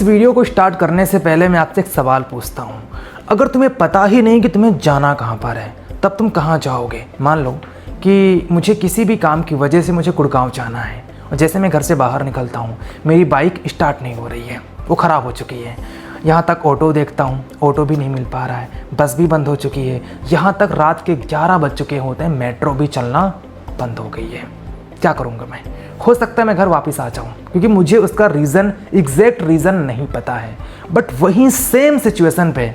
Video को start करने से पहले मैं आपसे एक सवाल पूछता हूँ। अगर तुम्हें पता ही नहीं कि तुम्हें जाना कहाँ पर है, तब तुम कहाँ जाओगे? मान लो कि मुझे किसी भी काम की वजह से मुझे गुड़गांव जाना है और जैसे मैं घर से बाहर निकलता हूँ मेरी बाइक स्टार्ट नहीं हो रही है, वो ख़राब हो चुकी है। यहाँ तक ऑटो देखता हूँ, ऑटो भी नहीं मिल पा रहा है, बस भी बंद हो चुकी है। यहाँ तक रात के 11 बज चुके होते हैं, मेट्रो भी चलना बंद हो गई है। क्या करूँगा मैं? हो सकता है मैं घर वापस आ जाऊँ, क्योंकि मुझे उसका एग्जैक्ट रीज़न नहीं पता है। बट वहीं सेम सिचुएशन पे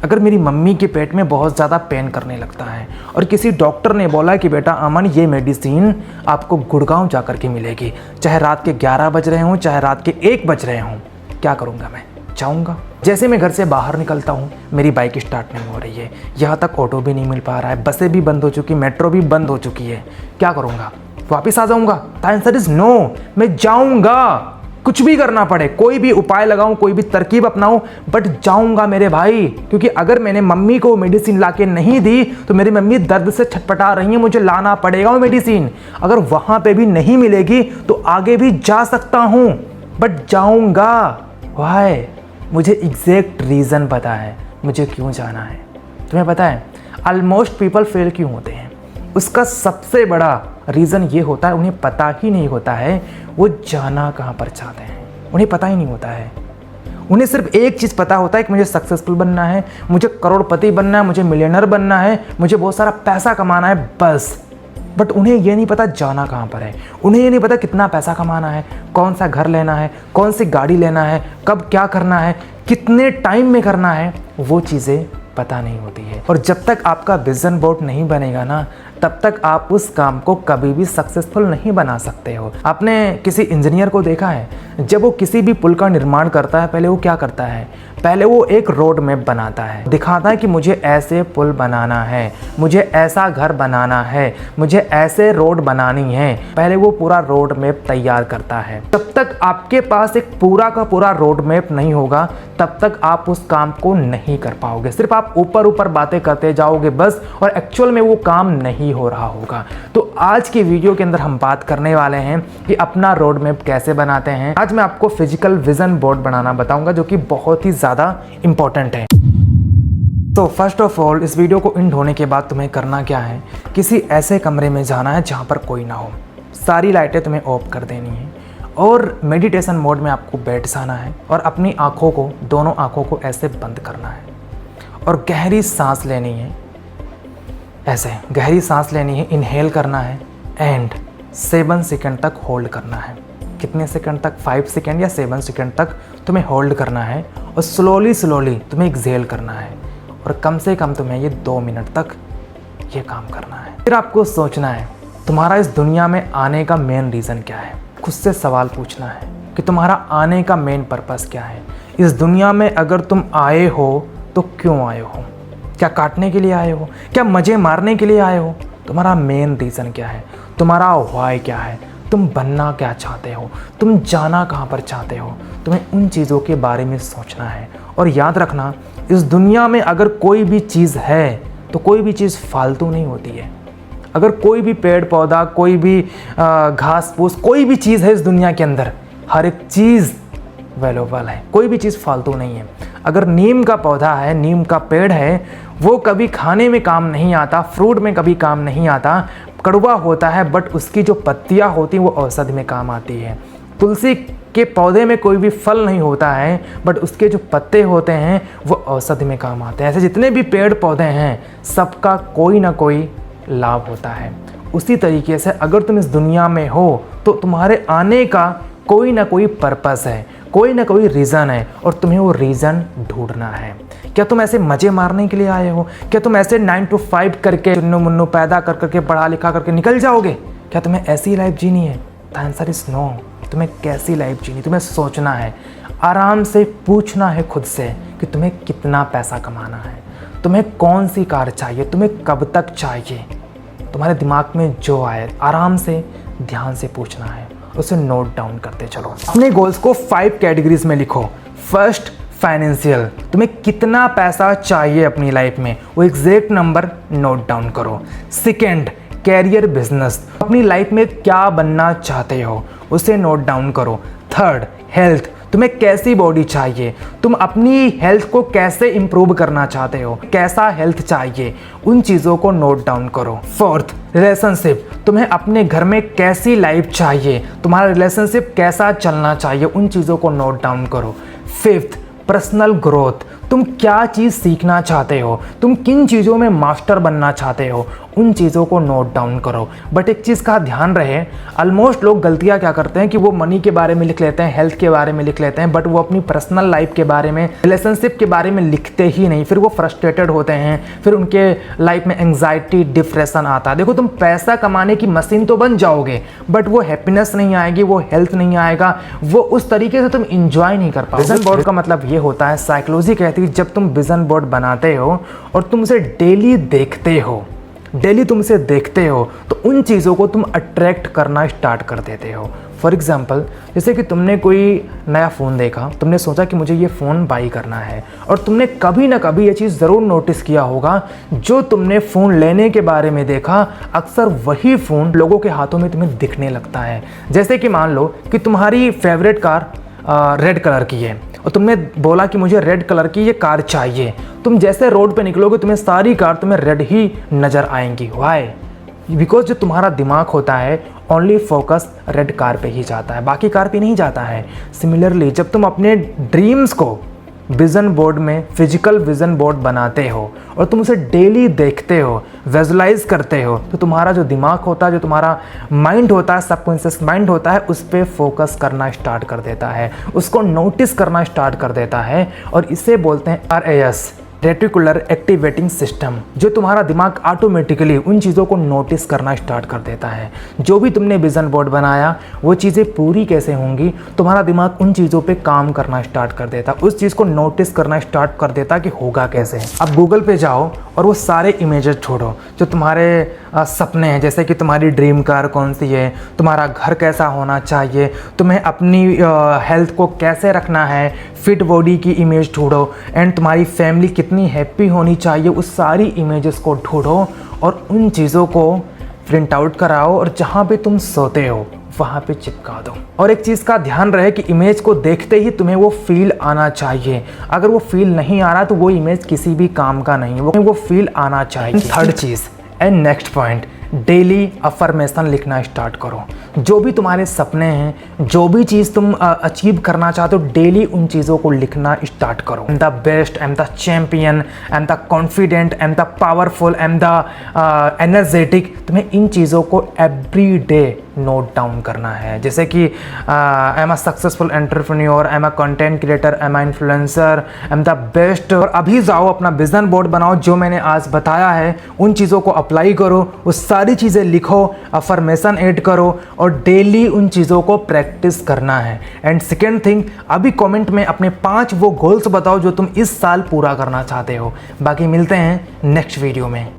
अगर मेरी मम्मी के पेट में बहुत ज़्यादा पेन करने लगता है और किसी डॉक्टर ने बोला कि बेटा अमन ये मेडिसिन आपको गुड़गांव जा कर के मिलेगी, चाहे रात के 11 बज रहे हों चाहे रात के 1 बज रहे हों, क्या करूँगा मैं? जाऊँगा। जैसे मैं घर से बाहर निकलता हूँ मेरी बाइक स्टार्ट नहीं हो रही है, यहाँ तक ऑटो भी नहीं मिल पा रहा है, बसें भी बंद हो चुकी, मेट्रो भी बंद हो चुकी है। क्या करूँगा? वापस आ जाऊँगा? The answer is no. मैं जाऊँगा, कुछ भी करना पड़े, कोई भी उपाय लगाऊं, कोई भी तरकीब अपनाऊं, बट जाऊंगा मेरे भाई। क्योंकि अगर मैंने मम्मी को मेडिसिन लाके नहीं दी तो मेरी मम्मी दर्द से छटपटा रही है, मुझे लाना पड़ेगा वो मेडिसिन। अगर वहां पे भी नहीं मिलेगी तो आगे भी जा सकता हूं, बट जाऊंगा। वाई? मुझे एग्जैक्ट रीज़न पता है मुझे क्यों जाना है। तुम्हें पता है ऑलमोस्ट पीपल फेल क्यों होते हैं? उसका सबसे बड़ा रीज़न ये होता है उन्हें पता ही नहीं होता है वो जाना कहाँ पर चाहते हैं। उन्हें पता ही नहीं होता है। उन्हें सिर्फ एक चीज़ पता होता है कि मुझे सक्सेसफुल बनना है, मुझे करोड़पति बनना है, मुझे मिलियनर बनना है, मुझे बहुत सारा पैसा कमाना है, बस। बट उन्हें ये नहीं पता जाना कहाँ पर है। उन्हें ये नहीं पता कितना पैसा कमाना है, कौन सा घर लेना है, कौन सी गाड़ी लेना है, कब क्या करना है, कितने टाइम में करना है, वो चीज़ें पता नहीं होती है। और जब तक आपका विजन बोर्ड नहीं बनेगा ना, तब तक आप उस काम को कभी भी सक्सेसफुल नहीं बना सकते हो। आपने किसी इंजीनियर को देखा है, जब वो किसी भी पुल का निर्माण करता है पहले वो क्या करता है? पहले वो एक रोड मैप बनाता है, दिखाता है कि मुझे ऐसे पुल बनाना है, मुझे ऐसा घर बनाना है, मुझे ऐसे रोड बनानी है। पहले वो पूरा रोड मैप तैयार करता है। जब तक आपके पास एक पूरा का पूरा रोड मैप नहीं होगा तब तक आप उस काम को नहीं कर पाओगे। सिर्फ आप ऊपर ऊपर बातें करते जाओगे बस, और एक्चुअल में वो काम नहीं हो रहा होगा। तो आज की वीडियो के अंदर हम बात करने वाले हैं कि अपना रोड मैप कैसे बनाते हैं। आज मैं आपको फिजिकल विजन बोर्ड बनाना बताऊंगा, जो कि बहुत ही ज़्यादा इंपॉर्टेंट है। तो फर्स्ट ऑफ ऑल इस वीडियो को एंड होने के बाद तुम्हें करना क्या है, किसी ऐसे कमरे में जाना है जहाँ पर कोई ना हो, सारी लाइटें तुम्हें ऑफ कर देनी है और मेडिटेशन मोड में आपको बैठ जाना है और अपनी आँखों को, दोनों आँखों को ऐसे बंद करना है और गहरी सांस लेनी है। ऐसे गहरी सांस लेनी है, इनहेल करना है एंड 7 सेकंड तक होल्ड करना है। कितने सेकंड तक? 5 सेकंड या 7 सेकंड तक तुम्हें होल्ड करना है और स्लोली तुम्हें एक्सहेल करना है और कम से कम तुम्हें ये 2 मिनट तक ये काम करना है। फिर आपको सोचना है तुम्हारा इस दुनिया में आने का मेन रीज़न क्या है। खुद से सवाल पूछना है कि तुम्हारा आने का मेन पर्पस क्या है। इस दुनिया में अगर तुम आए हो तो क्यों आए हो? क्या काटने के लिए आए हो? क्या मज़े मारने के लिए आए हो? तुम्हारा मेन रीज़न क्या है? तुम्हारा व्हाई क्या है? तुम बनना क्या चाहते हो? तुम जाना कहाँ पर चाहते हो? तुम्हें उन चीज़ों के बारे में सोचना है। और याद रखना, इस दुनिया में अगर कोई भी चीज़ है तो कोई भी चीज़ फालतू नहीं होती है। अगर कोई भी पेड़ पौधा, कोई भी घास फूस, कोई भी चीज़ है इस दुनिया के अंदर, हर एक चीज़ वैल्यूएबल है, कोई भी चीज़ फालतू नहीं है। अगर नीम का पौधा है, नीम का पेड़ है, वो कभी खाने में काम नहीं आता, फ्रूट में कभी काम नहीं आता, कड़वा होता है, बट उसकी जो पत्तियां होती हैं वो औषधि में काम आती है। तुलसी के पौधे में कोई भी फल नहीं होता है, बट उसके जो पत्ते होते हैं वो औषधि में काम आते हैं। ऐसे जितने भी पेड़ पौधे हैं सबका कोई ना कोई लाभ होता है। उसी तरीके से अगर तुम इस दुनिया में हो तो तुम्हारे आने का कोई ना कोई पर्पस है, कोई ना कोई रीज़न है और तुम्हें वो रीज़न ढूंढना है। क्या तुम ऐसे मज़े मारने के लिए आए हो? क्या तुम ऐसे 9 to 5 करके चुन्नू मुन्नू पैदा कर करके पढ़ा लिखा करके निकल जाओगे? क्या तुम्हें ऐसी लाइफ जीनी है? The answer is no. तुम्हें कैसी लाइफ जीनी? तुम्हें सोचना है, आराम से पूछना है खुद से कि तुम्हें कितना पैसा कमाना है, तुम्हें कौन सी कार चाहिए, तुम्हें कब तक चाहिए। तुम्हारे दिमाग में जो आए आराम से ध्यान से पूछना है, उसे नोट डाउन करते चलो। अपने गोल्स को 5 कैटेगरीज में लिखो। फर्स्ट, फाइनेंशियल, तुम्हें कितना पैसा चाहिए अपनी लाइफ में, वो एग्जैक्ट नंबर नोट डाउन करो। सेकेंड, कैरियर बिजनेस, अपनी लाइफ में क्या बनना चाहते हो उसे नोट डाउन करो। थर्ड, हेल्थ, तुम्हें कैसी बॉडी चाहिए, तुम अपनी हेल्थ को कैसे इंप्रूव करना चाहते हो, कैसा हेल्थ चाहिए, उन चीज़ों को नोट डाउन करो। फोर्थ, रिलेशनशिप, तुम्हें अपने घर में कैसी लाइफ चाहिए, तुम्हारा रिलेशनशिप कैसा चलना चाहिए, उन चीज़ों को नोट डाउन करो। फिफ्थ, पर्सनल ग्रोथ, तुम क्या चीज़ सीखना चाहते हो, तुम किन चीज़ों में मास्टर बनना चाहते हो, उन चीज़ों को नोट डाउन करो। बट एक चीज़ का ध्यान रहे, ऑलमोस्ट लोग गलतियाँ क्या करते हैं कि वो मनी के बारे में लिख लेते हैं, हेल्थ के बारे में लिख लेते हैं, बट वो अपनी पर्सनल लाइफ के बारे में, रिलेशनशिप के बारे में लिखते ही नहीं। फिर वो फ्रस्ट्रेटेड होते हैं, फिर उनके लाइफ में एंग्जाइटी, डिप्रेशन आता है। देखो, तुम पैसा कमाने की मशीन तो बन जाओगे, बट वो हैप्पीनेस नहीं आएगी, वो हेल्थ नहीं आएगा, वो उस तरीके से तुम इंजॉय नहीं कर पाओगे। विजन बोर्ड का मतलब ये होता है, साइकोलॉजी कहती है, जब तुम विजन बोर्ड बनाते हो और तुम उसे डेली देखते हो, डेली तुम उसे देखते हो, तो उन चीज़ों को तुम अट्रैक्ट करना स्टार्ट कर देते हो। फॉर एग्जाम्पल, जैसे कि तुमने कोई नया फ़ोन देखा, तुमने सोचा कि मुझे ये फ़ोन बाई करना है, और तुमने कभी ना कभी ये चीज़ ज़रूर नोटिस किया होगा, जो तुमने फ़ोन लेने के बारे में देखा, अक्सर वही फ़ोन लोगों के हाथों में तुम्हें दिखने लगता है। जैसे कि मान लो कि तुम्हारी फेवरेट कार रेड कलर की है और तुमने बोला कि मुझे रेड कलर की ये कार चाहिए। तुम जैसे रोड पे निकलोगे, तुम्हें सारी कार तुम्हें रेड ही नज़र आएंगी। वाई? बिकॉज जो तुम्हारा दिमाग होता है, ओनली फोकस रेड कार पे ही जाता है, बाकी कार पे नहीं जाता है। सिमिलरली, जब तुम अपने ड्रीम्स को विज़न बोर्ड में, फिजिकल विज़न बोर्ड बनाते हो और तुम उसे डेली देखते हो, विजुलाइज करते हो, तो तुम्हारा जो दिमाग होता है, जो तुम्हारा माइंड होता है, सबकॉन्शियस माइंड होता है, उस पर फोकस करना स्टार्ट कर देता है, उसको नोटिस करना स्टार्ट कर देता है। और इसे बोलते हैं RAS, रेटिकुलर एक्टिवेटिंग सिस्टम, जो तुम्हारा दिमाग ऑटोमेटिकली उन चीज़ों को नोटिस करना स्टार्ट कर देता है। जो भी तुमने विज़न बोर्ड बनाया, वो चीज़ें पूरी कैसे होंगी, तुम्हारा दिमाग उन चीज़ों पे काम करना स्टार्ट कर देता, उस चीज़ को नोटिस करना स्टार्ट कर देता कि होगा कैसे। अब गूगल पे जाओ और वो सारे इमेजेस छोड़ो जो तुम्हारे सपने हैं, जैसे कि तुम्हारी ड्रीम कार कौन सी है, तुम्हारा घर कैसा होना चाहिए, तुम्हें अपनी हेल्थ को कैसे रखना है, फिट बॉडी की इमेज ढूंढो, एंड तुम्हारी फैमिली कितनी हैप्पी होनी चाहिए, उस सारी इमेजेस को ढूंढो और उन चीज़ों को प्रिंट आउट कराओ और जहाँ पे तुम सोते हो वहाँ पे चिपका दो। और एक चीज़ का ध्यान रहे कि इमेज को देखते ही तुम्हें वो फील आना चाहिए। अगर वो फील नहीं आ रहा तो वो इमेज किसी भी काम का नहीं है, वो फील आना चाहिए। Third cheese and next point, daily affirmation लिखना स्टार्ट करो। जो भी तुम्हारे सपने हैं, जो भी चीज़ तुम अचीव करना चाहते हो, डेली उन चीज़ों को लिखना स्टार्ट करो। I am the best, I am the champion, I am the confident, I am the powerful, I am the energetic. तुम्हें इन चीज़ों को एवरी डे नोट डाउन करना है। जैसे कि I am a successful entrepreneur, I am a content creator, I am a influencer, I am the best. और अभी जाओ अपना विजन बोर्ड बनाओ, जो मैंने आज बताया है उन चीज़ों को अप्लाई करो, उस सारी चीज़ें लिखो, अफर्मेशन ऐड करो और डेली उन चीज़ों को प्रैक्टिस करना है। एंड सेकेंड थिंग, अभी कमेंट में अपने 5 वो गोल्स बताओ जो तुम इस साल पूरा करना चाहते हो। बाकी मिलते हैं नेक्स्ट वीडियो में।